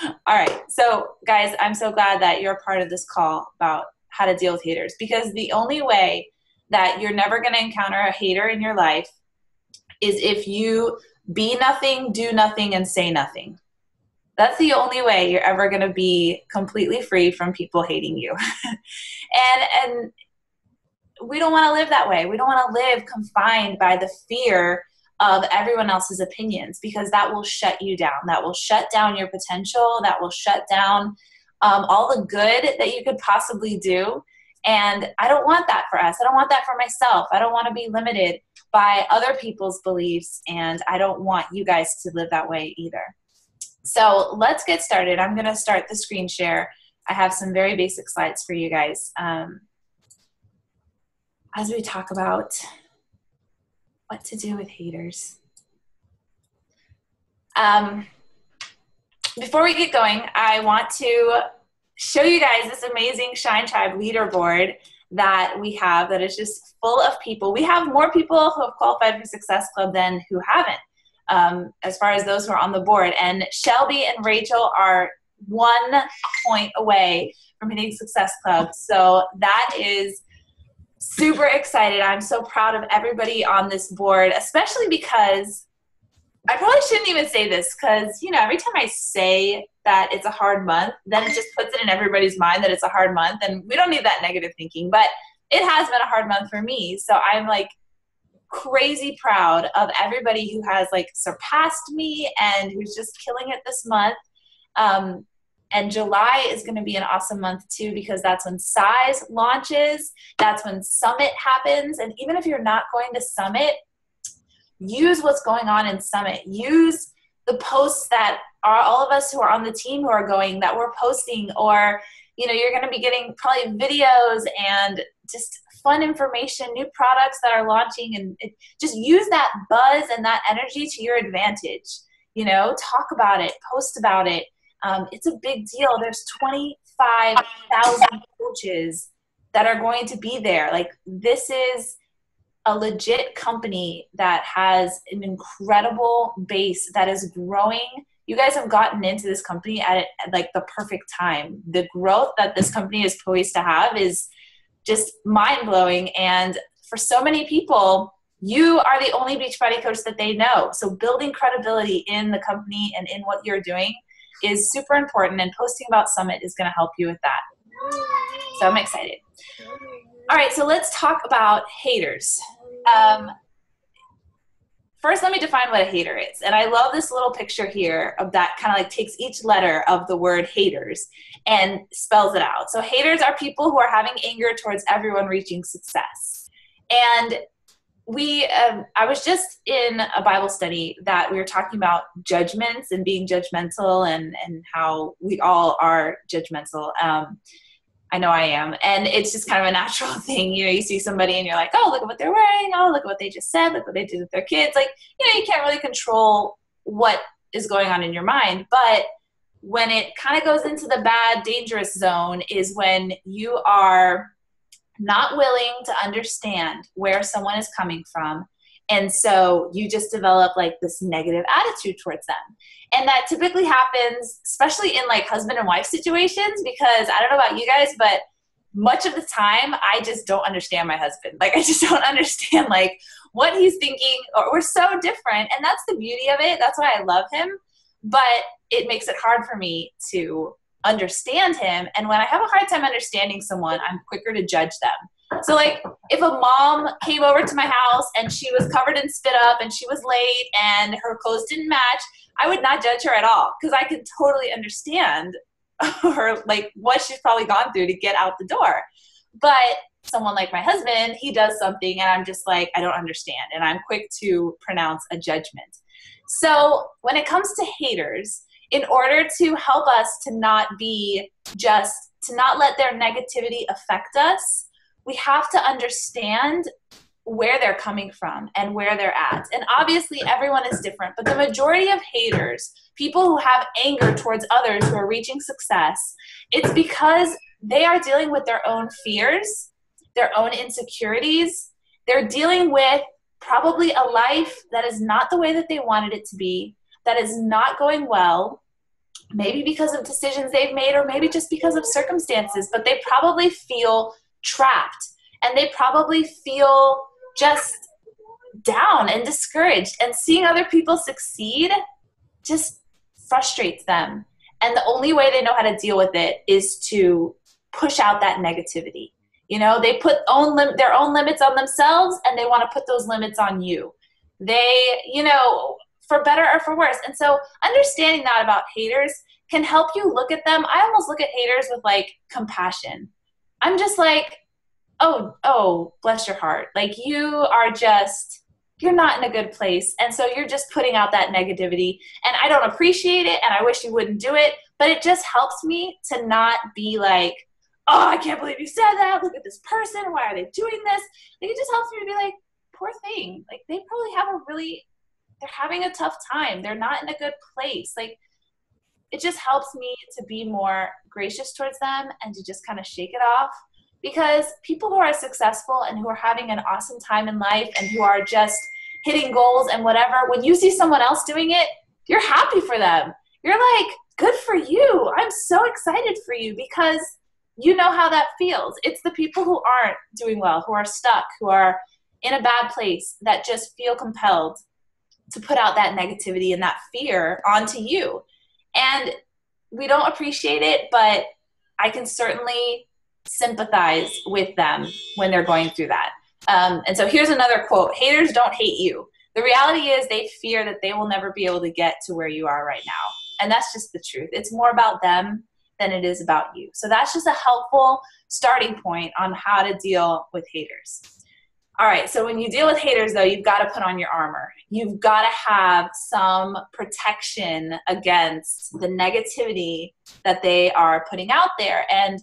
All right. So, guys, I'm so glad that you're part of this call about how to deal with haters, because the only way that you're never going to encounter a hater in your life is if you be nothing, do nothing, and say nothing. That's the only way you're ever going to be completely free from people hating you. And we don't want to live that way. We don't want to live confined by the fear of everyone else's opinions, because that will shut you down. That will shut down your potential. That will shut down all the good that you could possibly do. And I don't want that for us. I don't want that for myself. I don't want to be limited by other people's beliefs. And I don't want you guys to live that way either. So let's get started. I'm going to start the screen share. I have some very basic slides for you guys as we talk about what to do with haters. Before we get going, I want to show you guys this amazing Shine Tribe leaderboard that we have that is just full of people. We have more people who have qualified for Success Club than who haven't, as far as those who are on the board. And Shelby and Rachel are 1 point away from hitting Success Club. So that is super excited. I'm so proud of everybody on this board, especially because I probably shouldn't even say this, because, you know, every time I say that it's a hard month, then it just puts it in everybody's mind that it's a hard month, and we don't need that negative thinking, but it has been a hard month for me. So I'm like crazy proud of everybody who has like surpassed me and who's just killing it this month. And July is going to be an awesome month too, because that's when Size launches. That's when Summit happens. And even if you're not going to Summit, use what's going on in Summit. Use the posts that are all of us who are on the team who are going, that we're posting, or, you know, you're going to be getting probably videos and just fun information, new products that are launching, and just use that buzz and that energy to your advantage. You know, talk about it, post about it. It's a big deal. There's 25,000 coaches that are going to be there. Like, this is a legit company that has an incredible base that is growing. You guys have gotten into this company at like the perfect time. The growth that this company is poised to have is just mind-blowing. And for so many people, you are the only Beachbody coach that they know. So building credibility in the company and in what you're doing is super important, and posting about Summit is going to help you with that. So I'm excited. All right, so let's talk about haters. First, let me define what a hater is. And I love this little picture here of that kind of like takes each letter of the word haters and spells it out. So haters are people who are having anger towards everyone reaching success. And I was just in a Bible study that we were talking about judgments and being judgmental, and how we all are judgmental. I know I am. And it's just kind of a natural thing. You know, you see somebody and you're like, oh, look at what they're wearing. Oh, look at what they just said. Look what they did with their kids. Like, you know, you can't really control what is going on in your mind. But when it kind of goes into the bad, dangerous zone is when you are not willing to understand where someone is coming from. And so you just develop like this negative attitude towards them. And that typically happens, especially in like husband and wife situations, because I don't know about you guys, but much of the time I just don't understand my husband. Like, I just don't understand like what he's thinking, or we're so different. And that's the beauty of it. That's why I love him. But it makes it hard for me to understand him. And when I have a hard time understanding someone, I'm quicker to judge them. So like, if a mom came over to my house and she was covered in spit up and she was late and her clothes didn't match, I would not judge her at all, because I could totally understand her, like what she's probably gone through to get out the door. But someone like my husband, he does something and I'm just like, I don't understand. And I'm quick to pronounce a judgment. So when it comes to haters, in order to help us to not let their negativity affect us, we have to understand where they're coming from and where they're at. And obviously everyone is different, but the majority of haters, people who have anger towards others who are reaching success, it's because they are dealing with their own fears, their own insecurities. They're dealing with probably a life that is not the way that they wanted it to be, that is not going well, maybe because of decisions they've made, or maybe just because of circumstances, but they probably feel trapped, and they probably feel just down and discouraged, and seeing other people succeed just frustrates them. And the only way they know how to deal with it is to push out that negativity. You know, they put their own limits on themselves, and they want to put those limits on you. They, you know, for better or for worse. And so understanding that about haters can help you look at them. I almost look at haters with like compassion. I'm just like, oh, bless your heart. Like, you're not in a good place. And so you're just putting out that negativity, and I don't appreciate it, and I wish you wouldn't do it. But it just helps me to not be like, oh, I can't believe you said that. Look at this person. Why are they doing this? Like, it just helps me to be like, poor thing. Like, they probably they're having a tough time. They're not in a good place. Like, it just helps me to be more gracious towards them and to just kind of shake it off. Because people who are successful and who are having an awesome time in life and who are just hitting goals and whatever, when you see someone else doing it, you're happy for them. You're like, good for you. I'm so excited for you, because you know how that feels. It's the people who aren't doing well, who are stuck, who are in a bad place, that just feel compelled to put out that negativity and that fear onto you. And we don't appreciate it, but I can certainly sympathize with them when they're going through that. And so here's another quote: haters don't hate you. The reality is they fear that they will never be able to get to where you are right now. And that's just the truth. It's more about them than it is about you. So that's just a helpful starting point on how to deal with haters. All right, so when you deal with haters, though, you've got to put on your armor. You've got to have some protection against the negativity that they are putting out there. And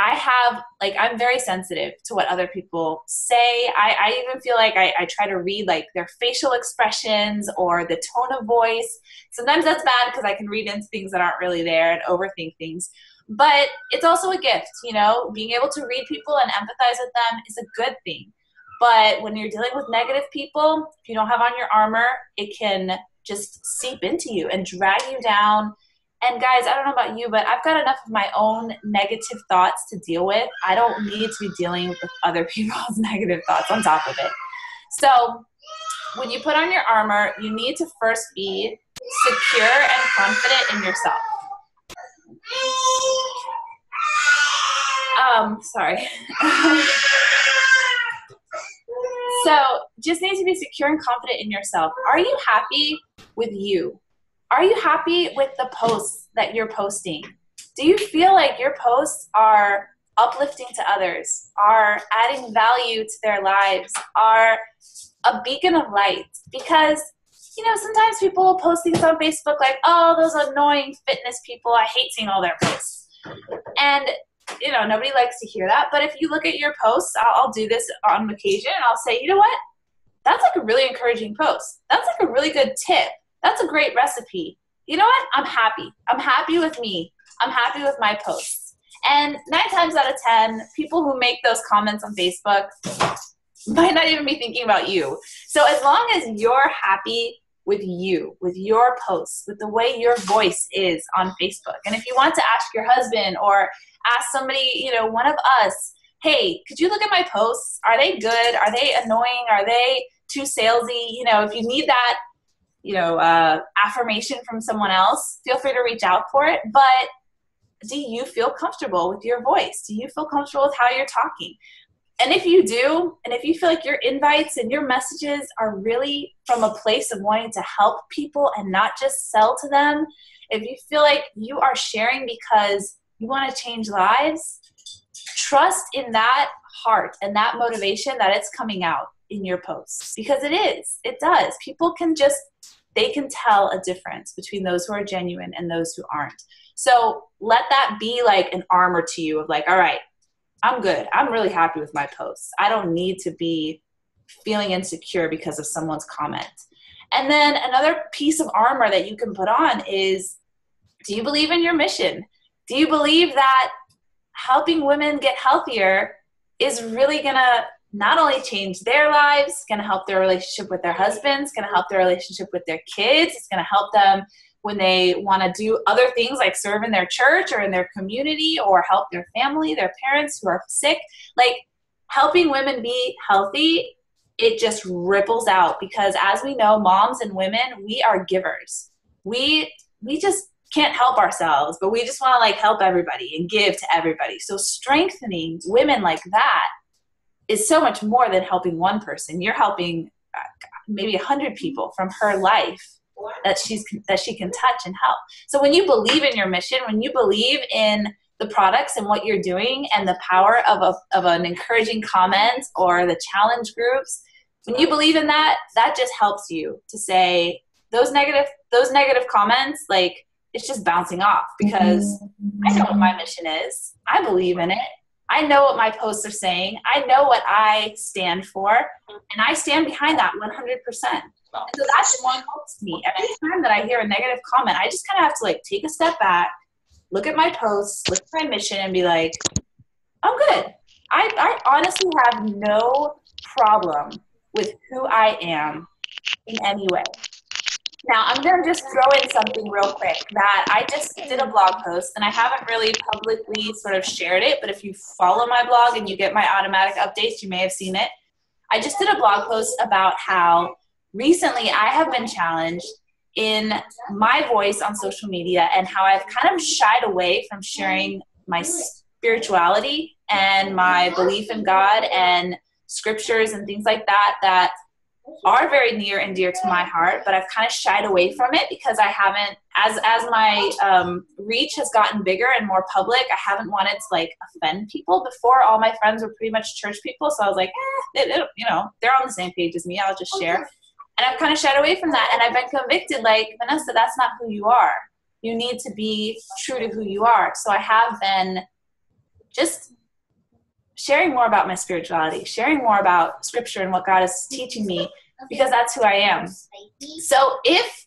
I'm very sensitive to what other people say. I even feel like I try to read like their facial expressions or the tone of voice. Sometimes that's bad because I can read into things that aren't really there and overthink things. But it's also a gift, you know, being able to read people and empathize with them is a good thing. But when you're dealing with negative people, if you don't have on your armor, it can just seep into you and drag you down. And guys, I don't know about you, but I've got enough of my own negative thoughts to deal with. I don't need to be dealing with other people's negative thoughts on top of it. So when you put on your armor, you need to first be secure and confident in yourself. Sorry. So just need to be secure and confident in yourself. Are you happy with you? Are you happy with the posts that you're posting? Do you feel like your posts are uplifting to others, are adding value to their lives, are a beacon of light? Because, you know, sometimes people will post things on Facebook like, oh, those annoying fitness people, I hate seeing all their posts. And, you know, nobody likes to hear that. But if you look at your posts, I'll do this on occasion, and I'll say, you know what? That's like a really encouraging post. That's like a really good tip. That's a great recipe. You know what? I'm happy. I'm happy with me. I'm happy with my posts. And 9 times out of 10, people who make those comments on Facebook might not even be thinking about you. So as long as you're happy with you, with your posts, with the way your voice is on Facebook, and if you want to ask your husband or ask somebody, you know, one of us, hey, could you look at my posts? Are they good? Are they annoying? Are they too salesy? You know, if you need that, you know, affirmation from someone else, feel free to reach out for it. But do you feel comfortable with your voice? Do you feel comfortable with how you're talking? And if you do, and if you feel like your invites and your messages are really from a place of wanting to help people and not just sell to them, if you feel like you are sharing because you want to change lives, trust in that heart and that motivation that it's coming out in your posts, because it is. It does. People can they can tell a difference between those who are genuine and those who aren't. So let that be like an armor to you of like, all right, I'm good. I'm really happy with my posts. I don't need to be feeling insecure because of someone's comment. And then another piece of armor that you can put on is, do you believe in your mission? Do you believe that helping women get healthier is really going to not only change their lives, it's going to help their relationship with their husbands, it's going to help their relationship with their kids, it's going to help them when they want to do other things like serve in their church or in their community or help their family, their parents who are sick. Like, helping women be healthy, it just ripples out, because as we know, moms and women, we are givers. We just can't help ourselves, but we just want to like help everybody and give to everybody. So strengthening women like that is so much more than helping one person. You're helping maybe 100 people from her life that she can touch and help. So when you believe in your mission, when you believe in the products and what you're doing and the power of an encouraging comment or the challenge groups, when you believe in that, that just helps you to say those negative comments, like, it's just bouncing off, because I know what my mission is. I believe in it. I know what my posts are saying. I know what I stand for, and I stand behind that 100%. And so that just helps me. Every time that I hear a negative comment, I just kind of have to like take a step back, look at my posts, look at my mission, and be like, I'm good. I honestly have no problem with who I am in any way. Now, I'm going to just throw in something real quick that I just did a blog post, and I haven't really publicly sort of shared it, but if you follow my blog and you get my automatic updates, you may have seen it. I just did a blog post about how recently I have been challenged in my voice on social media and how I've kind of shied away from sharing my spirituality and my belief in God and scriptures and things like that that are very near and dear to my heart, but I've kind of shied away from it because I haven't, as my reach has gotten bigger and more public, I haven't wanted to like offend people. Before, all my friends were pretty much church people, so I was like, you know, they're on the same page as me, I'll just share. And I've kind of shied away from that, and I've been convicted, like, Vanessa, that's not who you are. You need to be true to who you are. So I have been just sharing more about my spirituality, sharing more about scripture and what God is teaching me, because that's who I am. So if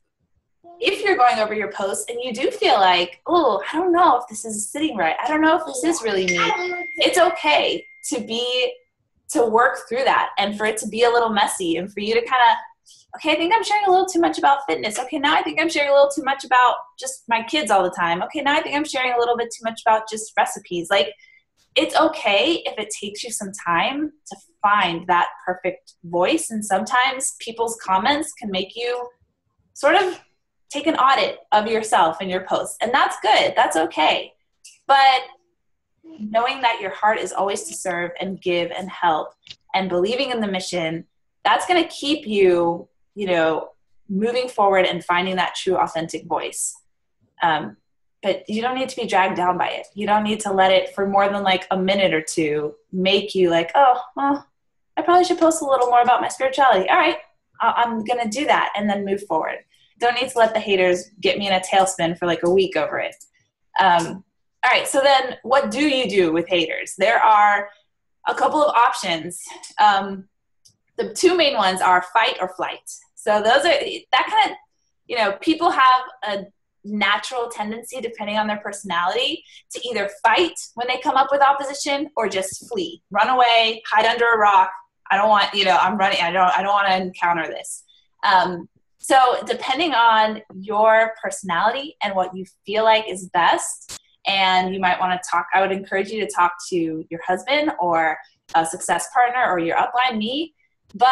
you're going over your posts and you do feel like, oh, I don't know if this is sitting right, I don't know if this is really me, it's okay to work through that and for it to be a little messy and for you to kind of, okay, I think I'm sharing a little too much about fitness. Okay, now I think I'm sharing a little too much about just my kids all the time. Okay, now I think I'm sharing a little bit too much about just recipes. Like, it's okay if it takes you some time to find that perfect voice. And sometimes people's comments can make you sort of take an audit of yourself and your posts. And that's good. That's okay. But knowing that your heart is always to serve and give and help and believing in the mission, that's going to keep you, you know, moving forward and finding that true, authentic voice. But you don't need to be dragged down by it. You don't need to let it, for more than like a minute or two, make you like, oh, well, I probably should post a little more about my spirituality. All right, I'm going to do that and then move forward. Don't need to let the haters get me in a tailspin for like a week over it. All right, so then what do you do with haters? There are a couple of options. The two main ones are fight or flight. So those are, that kind of, you know, people have a natural tendency, depending on their personality, to either fight when they come up with opposition or just flee, run away, hide under a rock. I don't want, you know, I'm running. I don't want to encounter this. So depending on your personality and what you feel like is best, and you might want to talk, I would encourage you to talk to your husband or a success partner or your upline, me. But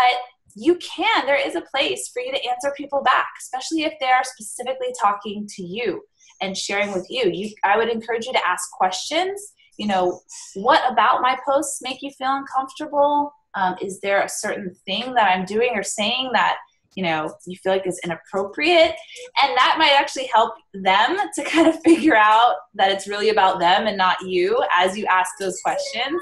there is a place for you to answer people back, especially if they are specifically talking to you and sharing with you. I would encourage you to ask questions. You know, what about my posts make you feel uncomfortable? Is there a certain thing that I'm doing or saying that, you know, you feel like is inappropriate? And that might actually help them to kind of figure out that it's really about them and not you as you ask those questions.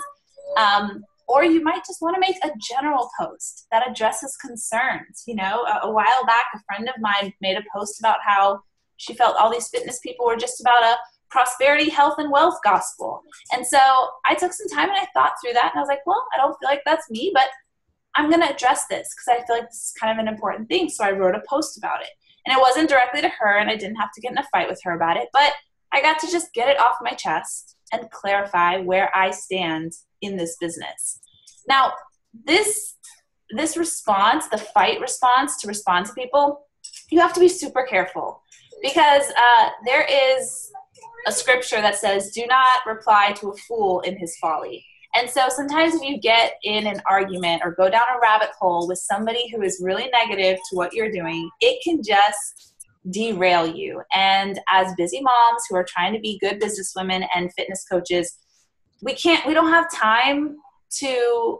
Or you might just want to make a general post that addresses concerns. You know, a while back, a friend of mine made a post about how she felt all these fitness people were just about a prosperity, health, and wealth gospel. And so I took some time and I thought through that, and I was like, well, I don't feel like that's me, but I'm going to address this because I feel like this is kind of an important thing. So I wrote a post about it. And it wasn't directly to her, and I didn't have to get in a fight with her about it, but I got to just get it off my chest and clarify where I stand in this business. Now, this response, the fight response to respond to people, you have to be super careful Because there is a scripture that says, do not reply to a fool in his folly. And so sometimes if you get in an argument or go down a rabbit hole with somebody who is really negative to what you're doing, it can just derail you. And as busy moms who are trying to be good businesswomen and fitness coaches, we don't have time to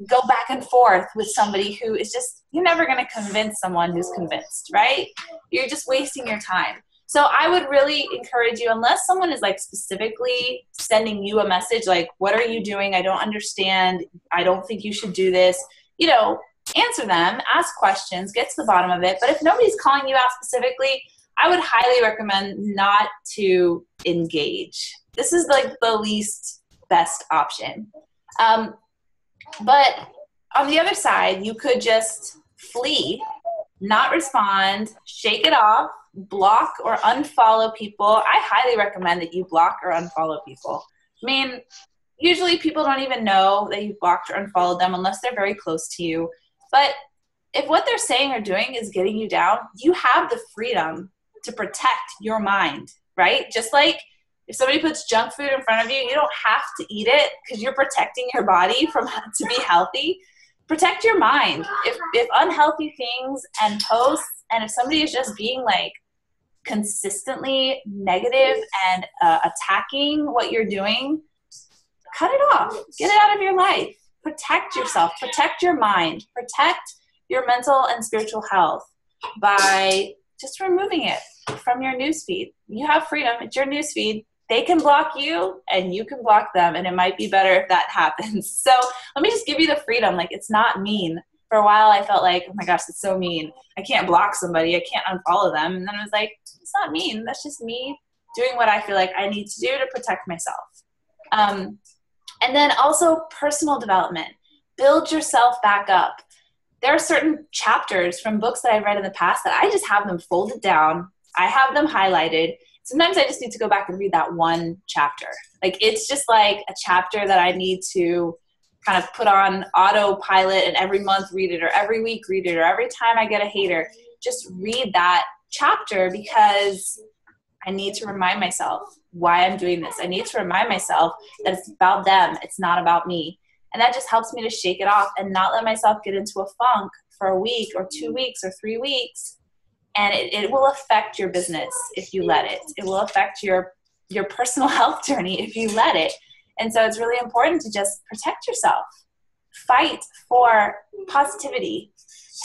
go back and forth with somebody who is just, you're never going to convince someone who's convinced, right? You're just wasting your time. So I would really encourage you, unless someone is like specifically sending you a message like, what are you doing? I don't understand. I don't think you should do this. You know, answer them, ask questions, get to the bottom of it. But if nobody's calling you out specifically, I would highly recommend not to engage. This is like the least best option. But on the other side, you could just flee, not respond, shake it off, block or unfollow people. I highly recommend that you block or unfollow people. I mean, usually people don't even know that you've blocked or unfollowed them unless they're very close to you. But if what they're saying or doing is getting you down, you have the freedom to protect your mind, right? Just like if somebody puts junk food in front of you, you don't have to eat it because you're protecting your body to be healthy. Protect your mind. If unhealthy things and posts, and if somebody is just being like consistently negative and attacking what you're doing, cut it off. Get it out of your life. Protect yourself. Protect your mind. Protect your mental and spiritual health by just removing it from your newsfeed. You have freedom. It's your newsfeed. They can block you and you can block them, and it might be better if that happens. So let me just give you the freedom. Like, it's not mean. For a while I felt like, oh my gosh, it's so mean. I can't block somebody. I can't unfollow them. And then I was like, it's not mean. That's just me doing what I feel like I need to do to protect myself. And then also personal development. Build yourself back up. There are certain chapters from books that I've read in the past that I just have them folded down. I have them highlighted. Sometimes I just need to go back and read that one chapter. Like, it's just like a chapter that I need to kind of put on autopilot and every month read it, or every week read it, or every time I get a hater, just read that chapter, because I need to remind myself why I'm doing this. I need to remind myself that it's about them. It's not about me. And that just helps me to shake it off and not let myself get into a funk for a week or 2 weeks or 3 weeks. And it will affect your business if you let it. It will affect your personal health journey if you let it. And so it's really important to just protect yourself. Fight for positivity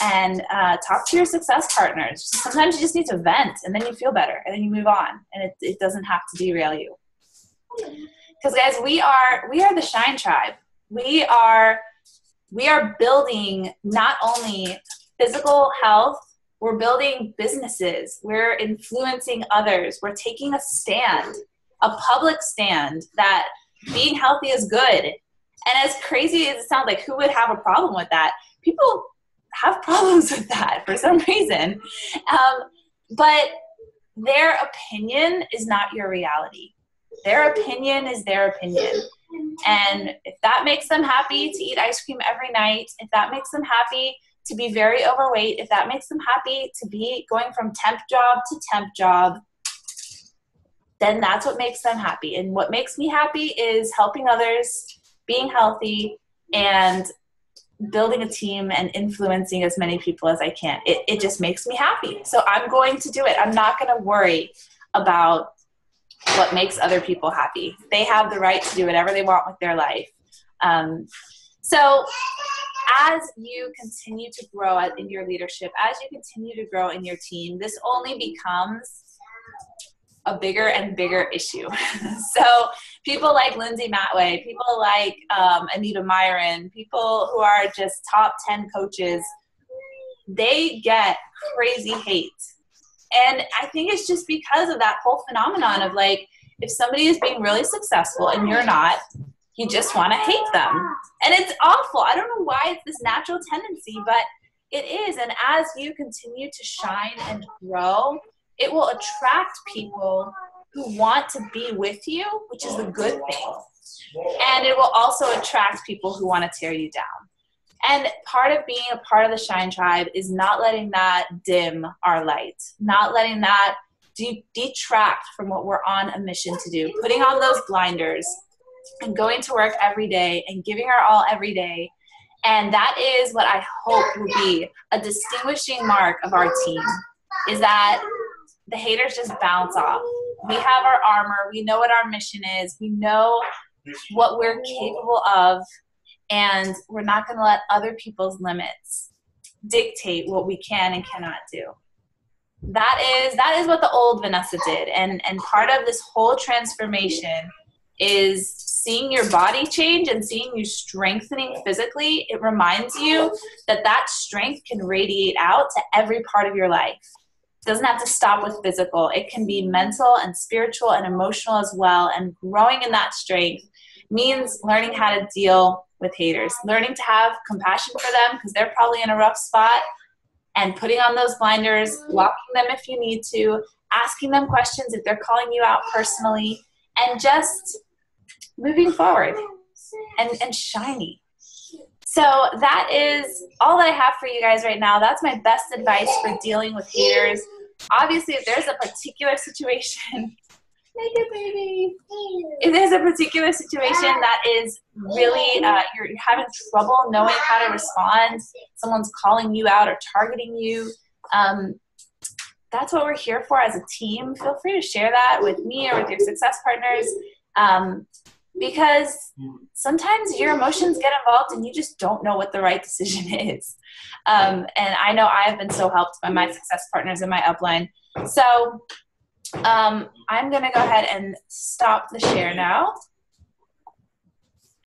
and talk to your success partners. Sometimes you just need to vent and then you feel better and then you move on, and it doesn't have to derail you. Because guys, we are the Shine Tribe. We are building not only physical health, we're building businesses. We're influencing others. We're taking a stand, a public stand that being healthy is good. And as crazy as it sounds, like, who would have a problem with that? People have problems with that for some reason. But their opinion is not your reality. Their opinion is their opinion. And if that makes them happy to eat ice cream every night, if that makes them happy to be very overweight, if that makes them happy to be going from temp job to temp job, then that's what makes them happy. And what makes me happy is helping others, being healthy, and building a team and influencing as many people as I can. It just makes me happy. So I'm going to do it. I'm not going to worry about what makes other people happy. They have the right to do whatever they want with their life. So as you continue to grow in your leadership, as you continue to grow in your team, this only becomes a bigger and bigger issue. So people like Lindsay Matway, people like Anita Myron, people who are just top 10 coaches, they get crazy hate. And I think it's just because of that whole phenomenon of, like, if somebody is being really successful and you're not, you just want to hate them. And it's awful. I don't know why it's this natural tendency, but it is. And as you continue to shine and grow, it will attract people who want to be with you, which is a good thing. And it will also attract people who want to tear you down. And part of being a part of the Shine Tribe is not letting that dim our light, not letting that detract from what we're on a mission to do, putting on those blinders and going to work every day and giving our all every day. And that is what I hope will be a distinguishing mark of our team, is that the haters just bounce off. We have our armor. We know what our mission is. We know what we're capable of, and we're not going to let other people's limits dictate what we can and cannot do. That is what the old Vanessa did. And part of this whole transformation is seeing your body change and seeing you strengthening physically. It reminds you that that strength can radiate out to every part of your life. It doesn't have to stop with physical. It can be mental and spiritual and emotional as well. And growing in that strength means learning how to deal with haters, learning to have compassion for them because they're probably in a rough spot, and putting on those blinders, blocking them if you need to, asking them questions if they're calling you out personally, and just moving forward and shiny. So that is all that I have for you guys right now. That's my best advice for dealing with haters. Obviously, if there's a particular situation, if there's a particular situation that is really, you're having trouble knowing how to respond, someone's calling you out or targeting you, that's what we're here for as a team. Feel free to share that with me or with your success partners, because sometimes your emotions get involved and you just don't know what the right decision is. And I know I've been so helped by my success partners in my upline. So I'm going to go ahead and stop the share now.